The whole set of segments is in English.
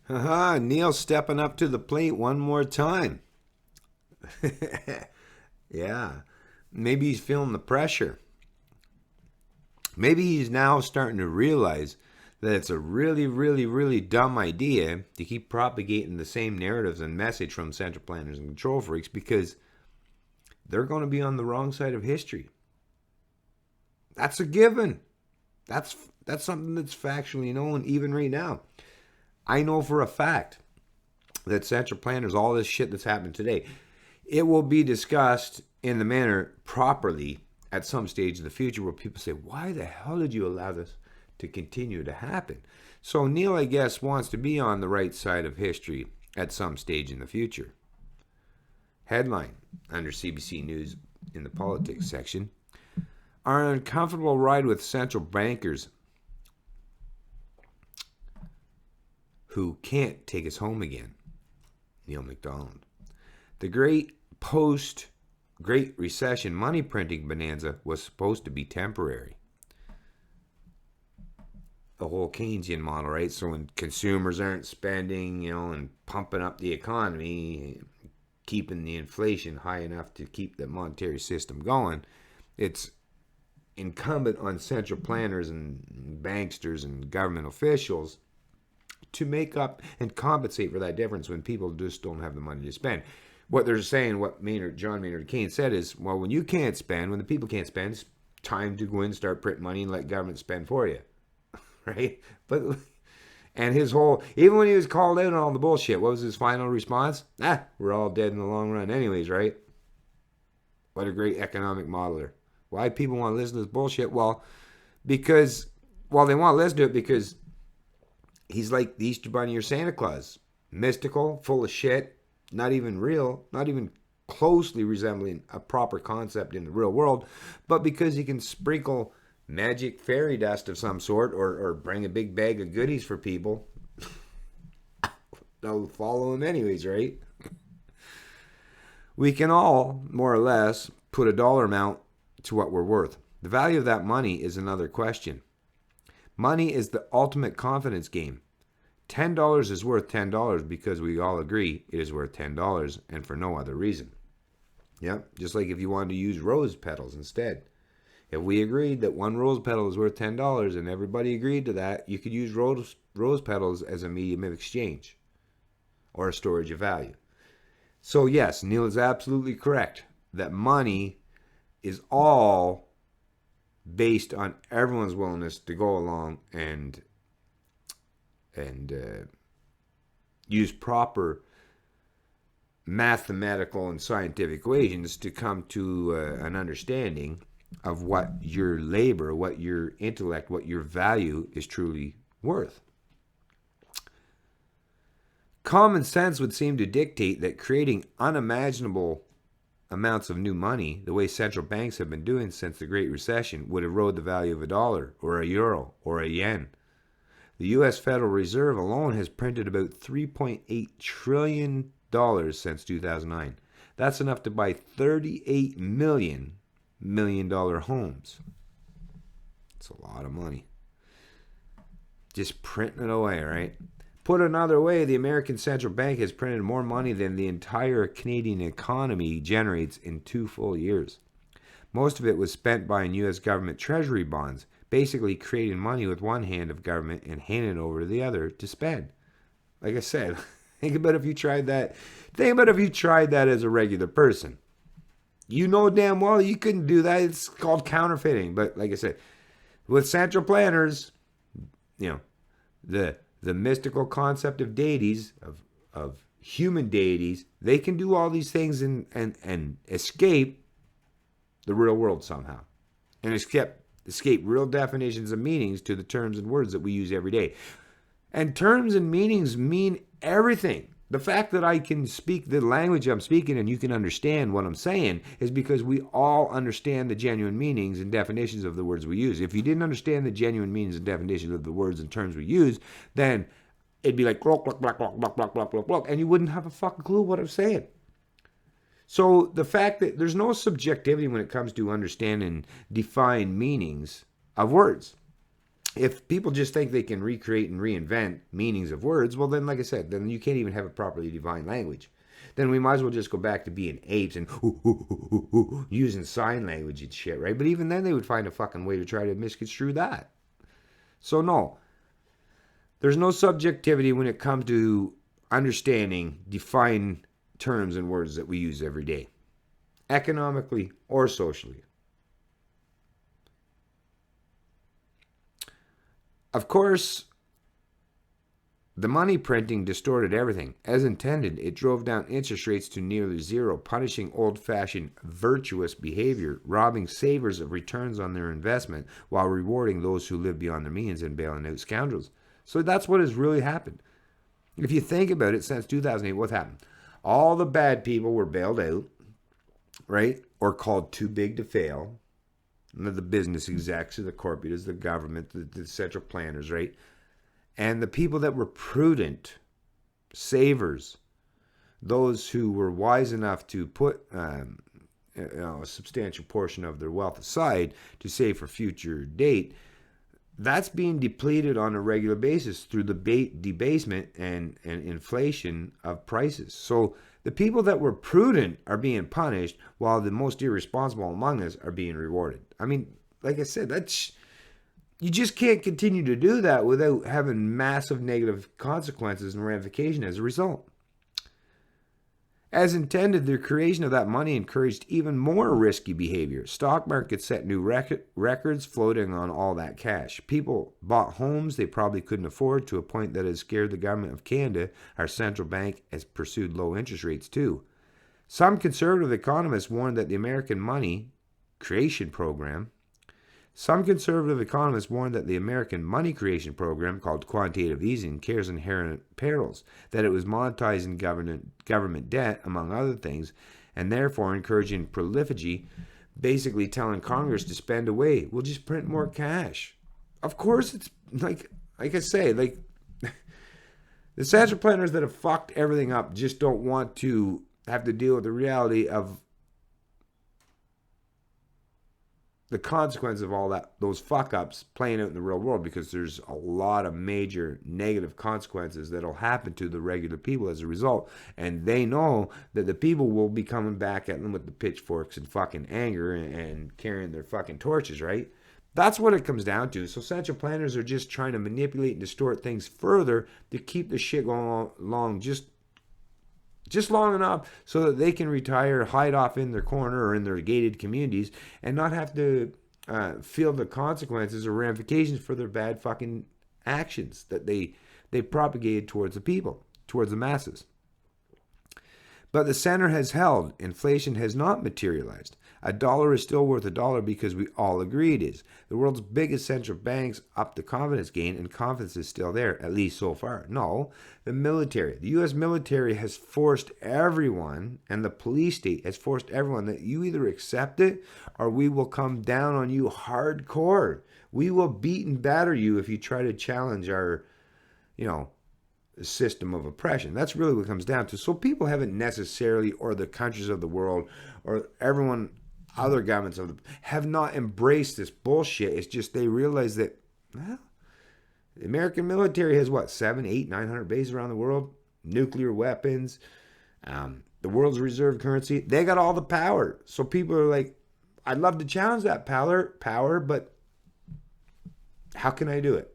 Haha, Neil stepping up to the plate one more time. Yeah. Maybe he's feeling the pressure. Maybe he's now starting to realize that it's a really, really, really dumb idea to keep propagating the same narratives and message from central planners and control freaks because they're going to be on the wrong side of history. That's a given. That's that's something that's factually known even right now. I know for a fact that central planners, all this shit that's happened today, it will be discussed in the manner properly at some stage in the future where people say, why the hell did you allow this to continue to happen? So Neil, I guess, wants to be on the right side of history at some stage in the future. Headline under CBC News in the politics section: our uncomfortable ride with central bankers who can't take us home again. Neil MacDonald. The great post-Great Recession money printing bonanza was supposed to be temporary. The whole Keynesian model, right? So when consumers aren't spending, and pumping up the economy, keeping the inflation high enough to keep the monetary system going, it's incumbent on central planners and banksters and government officials to make up and compensate for that difference when people just don't have the money to spend. What they're saying, what John Maynard Keynes said is, well, when you can't spend, when the people can't spend, it's time to go in and start printing money and let government spend for you. Right? And his whole, even when he was called out on all the bullshit, what was his final response? We're all dead in the long run anyways, right? What a great economic modeler. Why people want to listen to this bullshit? Well, they want to listen to it because he's like the Easter Bunny or Santa Claus. Mystical, full of shit, not even real, not even closely resembling a proper concept in the real world, but because he can sprinkle magic fairy dust of some sort or bring a big bag of goodies for people, they'll follow him anyways, right? We can all, more or less, put a dollar amount to what we're worth. The value of that money is another question. Money is the ultimate confidence game. $10 is worth $10 because we all agree it is worth $10 and for no other reason. Yep, just like if you wanted to use rose petals instead. If we agreed that one rose petal is worth $10 and everybody agreed to that, you could use rose petals as a medium of exchange or a storage of value. So yes, Neil is absolutely correct that money is all based on everyone's willingness to go along and use proper mathematical and scientific equations to come to an understanding of what your labor, what your intellect, what your value is truly worth. Common sense would seem to dictate that creating unimaginable amounts of new money, the way central banks have been doing since the Great Recession, would erode the value of a dollar or a euro or a yen. The U.S. Federal Reserve alone has printed about $3.8 trillion since 2009. That's enough to buy 38 million $1 million homes. It's a lot of money. Just printing it away, right? Put another way, the American Central Bank has printed more money than the entire Canadian economy generates in 2 full years. Most of it was spent buying U.S. government treasury bonds, basically creating money with one hand of government and handing it over to the other to spend. Like I said, think about if you tried that. Think about if you tried that as a regular person. You know damn well you couldn't do that. It's called counterfeiting. But like I said, with central planners, the mystical concept of deities, of human deities, they can do all these things and escape the real world somehow. And escape real definitions and meanings to the terms and words that we use every day. And terms and meanings mean everything. The fact that I can speak the language I'm speaking and you can understand what I'm saying is because we all understand the genuine meanings and definitions of the words we use. If you didn't understand the genuine meanings and definitions of the words and terms we use, then it'd be like, block, block, block, block, block, block, block, block, block, and you wouldn't have a fucking clue what I'm saying. So the fact that there's no subjectivity when it comes to understanding defined meanings of words. if people just think they can recreate and reinvent meanings of words, well, then, like I said, then you can't even have a properly defined language. Then we might as well just go back to being apes and using sign language and shit, right? But even then, they would find a fucking way to try to misconstrue that. So, no. There's no subjectivity when it comes to understanding defined terms and words that we use every day, economically or socially. Of course, the money printing distorted everything. As intended, it drove down interest rates to nearly zero, punishing old-fashioned virtuous behavior, robbing savers of returns on their investment while rewarding those who live beyond their means and bailing out scoundrels. So that's what has really happened. If you think about it, since 2008, what happened? All the bad people were bailed out, right? Or called too big to fail. The business execs, the corporates, the government, the central planners, right? And the people that were prudent, savers, those who were wise enough to put a substantial portion of their wealth aside to save for future date, that's being depleted on a regular basis through the debasement and inflation of prices. So the people that were prudent are being punished while the most irresponsible among us are being rewarded. I mean, like I said, you just can't continue to do that without having massive negative consequences and ramifications as a result. As intended, the creation of that money encouraged even more risky behavior. Stock markets set new records floating on all that cash. People bought homes they probably couldn't afford to a point that has scared the government of Canada. Our central bank has pursued low interest rates too. Some conservative economists warned that the American money creation program called quantitative easing carries inherent perils, that it was monetizing government debt, among other things, and therefore encouraging proliferation, basically telling Congress to spend away. We'll just print more cash. Of course, it's like I say, like the central planners that have fucked everything up just don't want to have to deal with the reality of the consequence of all those fuck-ups playing out in the real world, because there's a lot of major negative consequences that'll happen to the regular people as a result. And they know that the people will be coming back at them with the pitchforks and fucking anger and carrying their fucking torches, right? That's what it comes down to. So central planners are just trying to manipulate and distort things further to keep the shit going along just long enough so that they can retire, hide off in their corner or in their gated communities, and not have to feel the consequences or ramifications for their bad fucking actions that they propagated towards the people, towards the masses. But the center has held. Inflation has not materialized. A dollar is still worth a dollar because we all agree it is. The world's biggest central banks upped the confidence gain, and confidence is still there, at least so far. No, the military, the U.S. military has forced everyone, and the police state has forced everyone, that you either accept it or we will come down on you hardcore. We will beat and batter you if you try to challenge our, system of oppression. That's really what it comes down to. So people haven't necessarily, or the countries of the world, or everyone, other governments have not embraced this bullshit. It's just they realize that, well, the American military has 700, 800, 900 bases around the world, nuclear weapons, the world's reserve currency. They got all the power. So people are like, I'd love to challenge that power, but how can I do it?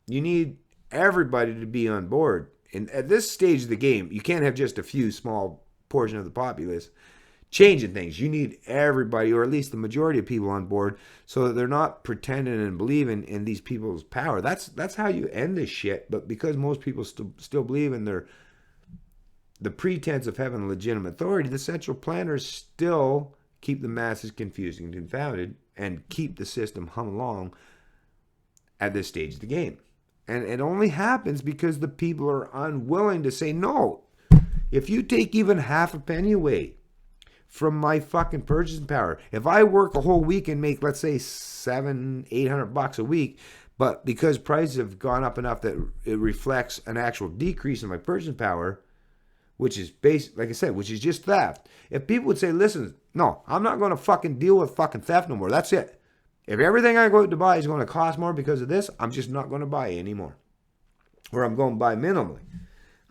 You need everybody to be on board. And at this stage of the game, you can't have just a few small portion of the populace changing things. You need everybody, or at least the majority of people, on board, so that they're not pretending and believing in these people's power. That's how you end this shit. But because most people still believe in the pretense of having legitimate authority, the central planners still keep the masses confused and confounded and keep the system humming along at this stage of the game. And it only happens because the people are unwilling to say, no, if you take even half a penny away from my fucking purchasing power, if I work a whole week and make, let's say, $700-800 a week, but because prices have gone up enough that it reflects an actual decrease in my purchasing power, which is like I said, which is just theft. If people would say, listen, no, I'm not going to fucking deal with fucking theft no more. That's it. If everything I go out to buy is going to cost more because of this, I'm just not going to buy anymore. Or I'm going to buy minimally.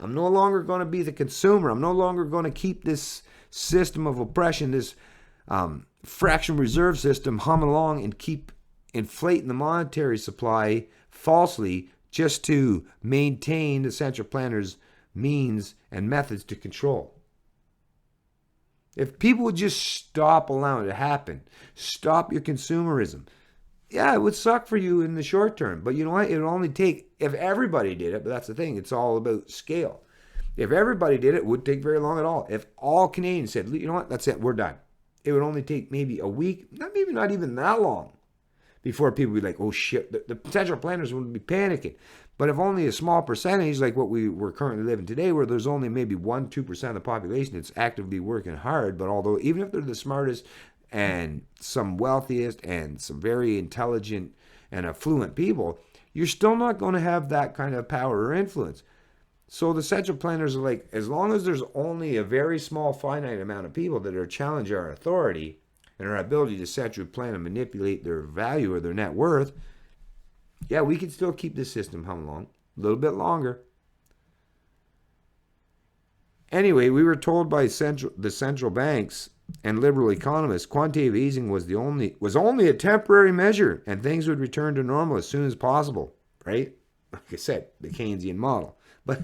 I'm no longer going to be the consumer. I'm no longer going to keep this system of oppression, this fractional reserve system humming along and keep inflating the monetary supply falsely just to maintain the central planners' means and methods to control. If people would just stop allowing it to happen, stop your consumerism, yeah, it would suck for you in the short term. But you know what? It would only take, if everybody did it, but that's the thing, it's all about scale. If everybody did it, it wouldn't take very long at all. If all Canadians said, you know what, that's it, we're done. It would only take maybe a week, maybe not even that long, before people would be like, oh shit, the central planners would be panicking. But if only a small percentage, like what we're currently living today, where there's only maybe 1-2% of the population that's actively working hard, but although even if they're the smartest and some wealthiest and some very intelligent and affluent people, you're still not going to have that kind of power or influence. So the central planners are like, as long as there's only a very small finite amount of people that are challenging our authority and our ability to centrally plan and manipulate their value or their net worth, yeah, we can still keep this system humming along a little bit longer. Anyway, we were told by the central banks and liberal economists quantitative easing was only a temporary measure and things would return to normal as soon as possible, right? Like I said, the Keynesian model. But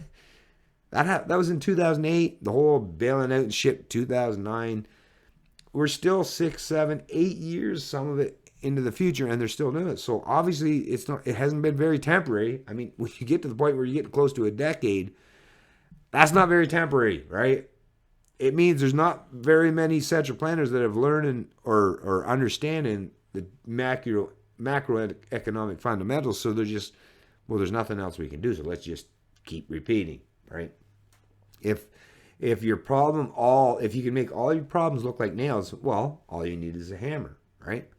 that was in 2008, the whole bailing out and shit, 2009. We're still 6, 7, 8 years, some of it, into the future, and they're still doing it. So obviously it hasn't been very temporary. I mean, when you get to the point where you get close to a decade, that's not very temporary, right? It means there's not very many central planners that have learned or understanding the macroeconomic fundamentals. So they're just, well, there's nothing else we can do. So let's just keep repeating, right? If your problem if you can make all your problems look like nails, well, all you need is a hammer, right?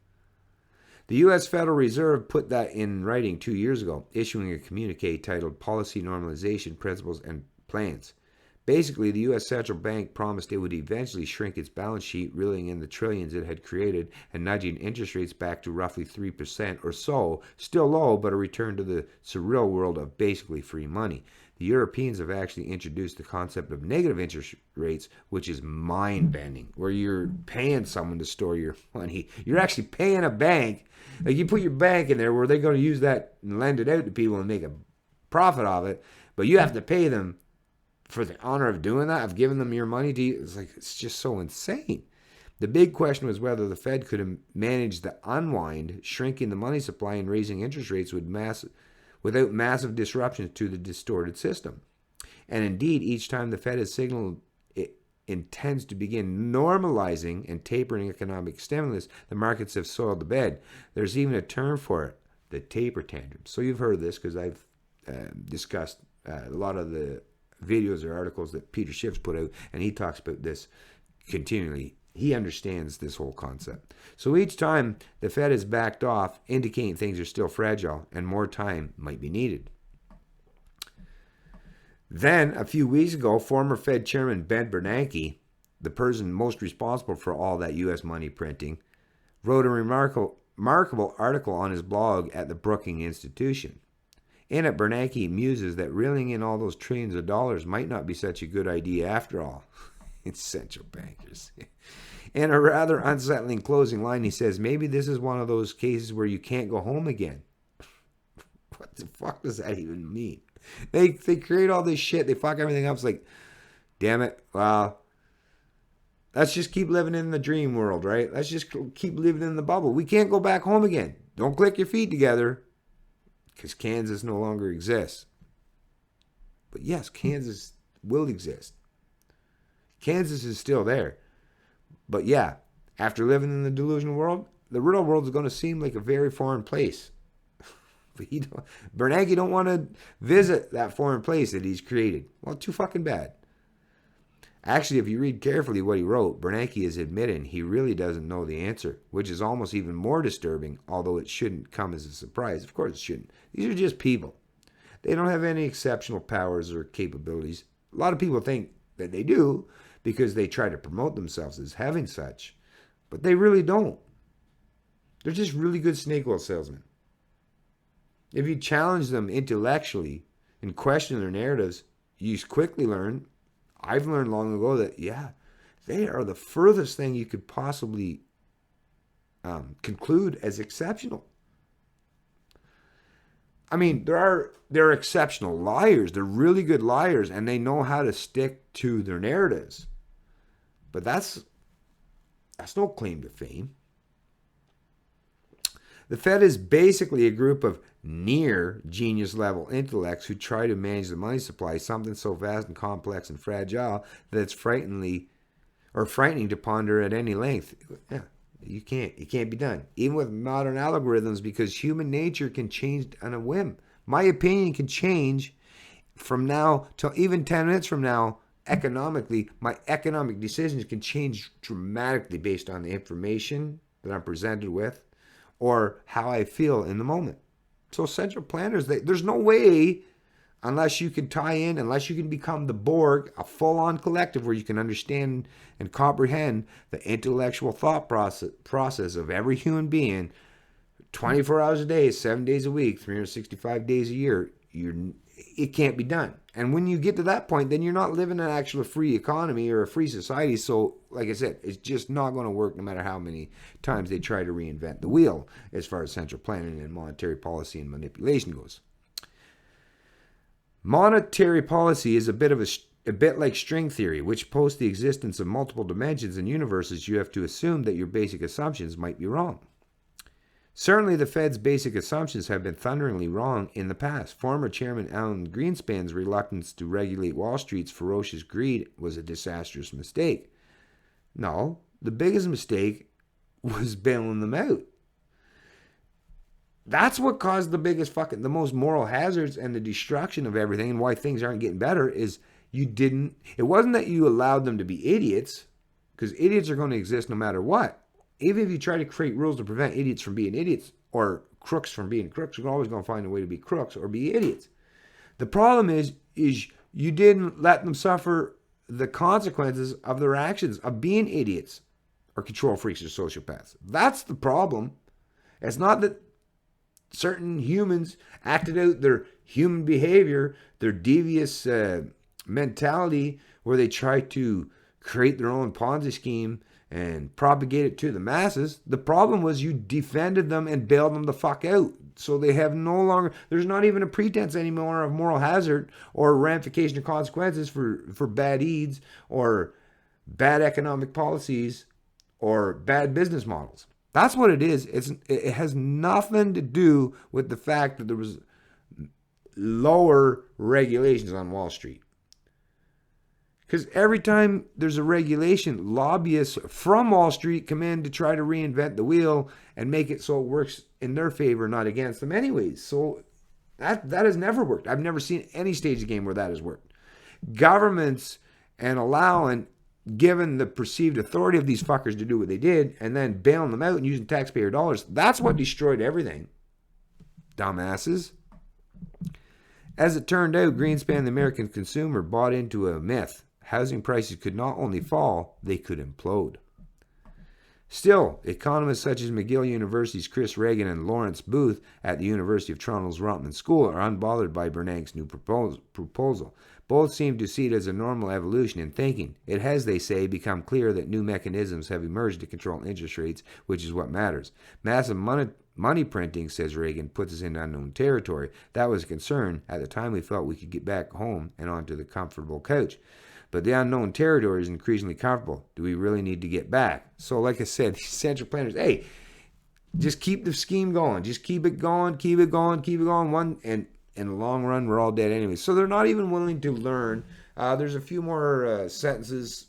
The U.S. Federal Reserve put that in writing 2 years ago, issuing a communique titled Policy Normalization Principles and Plans. Basically, the U.S. Central Bank promised it would eventually shrink its balance sheet, reeling in the trillions it had created and nudging interest rates back to roughly 3% or so, still low, but a return to the surreal world of basically free money. The Europeans have actually introduced the concept of negative interest rates, which is mind-bending, where you're paying someone to store your money. You're actually paying a bank. Like you put your bank in there where they're going to use that and lend it out to people and make a profit of it, but you have to pay them for the honor of doing that, of giving them your money to you. It's just so insane. The big question was whether the Fed could manage the unwind, shrinking the money supply and raising interest rates without massive disruptions to the distorted system. And indeed, each time the Fed has signaled it intends to begin normalizing and tapering economic stimulus, the markets have soiled the bed. There's even a term for it, the taper tantrum. So you've heard of this because I've discussed a lot of the videos or articles that Peter Schiff's put out, and he talks about this continually. He understands this whole concept. So each time the Fed has backed off, indicating things are still fragile and more time might be needed. Then, a few weeks ago, former Fed Chairman Ben Bernanke, the person most responsible for all that U.S. money printing, wrote a remarkable article on his blog at the Brookings Institution. In it, Bernanke muses that reeling in all those trillions of dollars might not be such a good idea after all. It's central bankers. In a rather unsettling closing line, he says, maybe this is one of those cases where you can't go home again. What the fuck does that even mean? They create all this shit. They fuck everything up. It's like, damn it. Well, let's just keep living in the dream world, right? Let's just keep living in the bubble. We can't go back home again. Don't click your feet together because Kansas no longer exists. But yes, Kansas will exist. Kansas is still there. But yeah, after living in the delusional world, the real world is going to seem like a very foreign place. But Bernanke don't want to visit that foreign place that he's created. Well, too fucking bad. Actually, if you read carefully what he wrote, Bernanke is admitting he really doesn't know the answer, which is almost even more disturbing, although it shouldn't come as a surprise. Of course it shouldn't. These are just people. They don't have any exceptional powers or capabilities. A lot of people think that they do because they try to promote themselves as having such, but they really don't. They're just really good snake oil salesmen. If you challenge them intellectually and question their narratives, you quickly learn, I've learned long ago that, yeah, they are the furthest thing you could possibly conclude as exceptional. I mean, they're exceptional liars. They're really good liars, and they know how to stick to their narratives. But that's no claim to fame. The Fed is basically a group of near genius level intellects who try to manage the money supply, something so vast and complex and fragile that it's frightening to ponder at any length. Yeah, it can't be done. Even with modern algorithms, because human nature can change on a whim. My opinion can change from now till even 10 minutes from now. Economically, my economic decisions can change dramatically based on the information that I'm presented with or how I feel in the moment. So central planners, there's no way, unless you can tie in, unless you can become the Borg, a full-on collective where you can understand and comprehend the intellectual thought process of every human being 24 hours a day, 7 days a week, 365 days a year, it can't be done. And when you get to that point, then you're not living an actual free economy or a free society. So, like I said, it's just not going to work no matter how many times they try to reinvent the wheel as far as central planning and monetary policy and manipulation goes. Monetary policy is a bit like string theory, which posts the existence of multiple dimensions and universes. You have to assume that your basic assumptions might be wrong. Certainly, the Fed's basic assumptions have been thunderingly wrong in the past. Former Chairman Alan Greenspan's reluctance to regulate Wall Street's ferocious greed was a disastrous mistake. No, the biggest mistake was bailing them out. That's what caused the most moral hazards and the destruction of everything, and why things aren't getting better is it wasn't that you allowed them to be idiots, because idiots are going to exist no matter what. Even if you try to create rules to prevent idiots from being idiots or crooks from being crooks, you're always going to find a way to be crooks or be idiots. The problem is you didn't let them suffer the consequences of their actions of being idiots or control freaks or sociopaths. That's the problem. It's not that certain humans acted out their human behavior, their devious mentality, where they try to create their own Ponzi scheme and propagate it to the masses. The problem was you defended them and bailed them the fuck out. So they have there's not even a pretense anymore of moral hazard or ramification of consequences for bad deeds or bad economic policies or bad business models. That's what it is. It has nothing to do with the fact that there was lower regulations on Wall Street. Because every time there's a regulation, lobbyists from Wall Street come in to try to reinvent the wheel and make it so it works in their favor, not against them anyways. So that has never worked. I've never seen any stage of game where that has worked. Governments and allowing, given the perceived authority of these fuckers to do what they did, and then bailing them out and using taxpayer dollars, that's what destroyed everything. Dumbasses. As it turned out, Greenspan, the American consumer, bought into a myth. Housing prices could not only fall, they could implode. Still, economists such as McGill University's Chris Reagan and Lawrence Booth at the University of Toronto's Rotman School are unbothered by Bernanke's new proposal. Both seem to see it as a normal evolution in thinking. It has, they say, become clear that new mechanisms have emerged to control interest rates, which is what matters. Massive money printing, says Reagan, puts us in unknown territory. That was a concern. At the time, we felt we could get back home and onto the comfortable couch. But the unknown territory is increasingly comfortable. Do we really need to get back? So like I said, these central planners, hey, just keep the scheme going. Just keep it going, keep it going, keep it going. And in the long run, we're all dead anyway. So they're not even willing to learn. There's a few more sentences,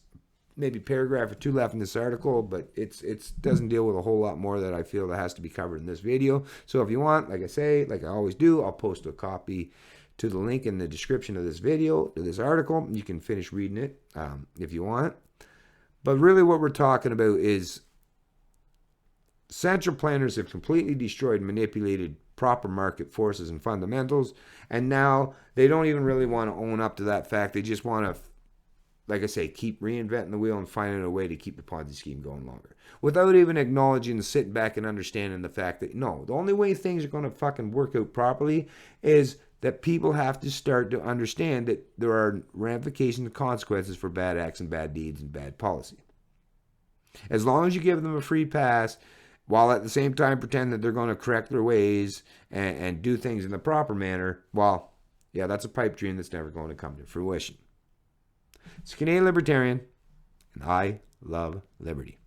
maybe paragraph or two left in this article, but it doesn't deal with a whole lot more that I feel that has to be covered in this video. So if you want, like I say, like I always do, I'll post a copy to the link in the description of this video, to this article. You can finish reading it if you want. But really what we're talking about is central planners have completely destroyed and manipulated proper market forces and fundamentals, and now they don't even really want to own up to that fact. They just want to like I say, keep reinventing the wheel and finding a way to keep the Ponzi scheme going longer. Without even acknowledging, sitting back and understanding the fact that, no, the only way things are going to fucking work out properly is that people have to start to understand that there are ramifications and consequences for bad acts and bad deeds and bad policy. As long as you give them a free pass, while at the same time pretend that they're going to correct their ways and do things in the proper manner, well, yeah, that's a pipe dream that's never going to come to fruition. It's Canadian Libertarian, and I love liberty.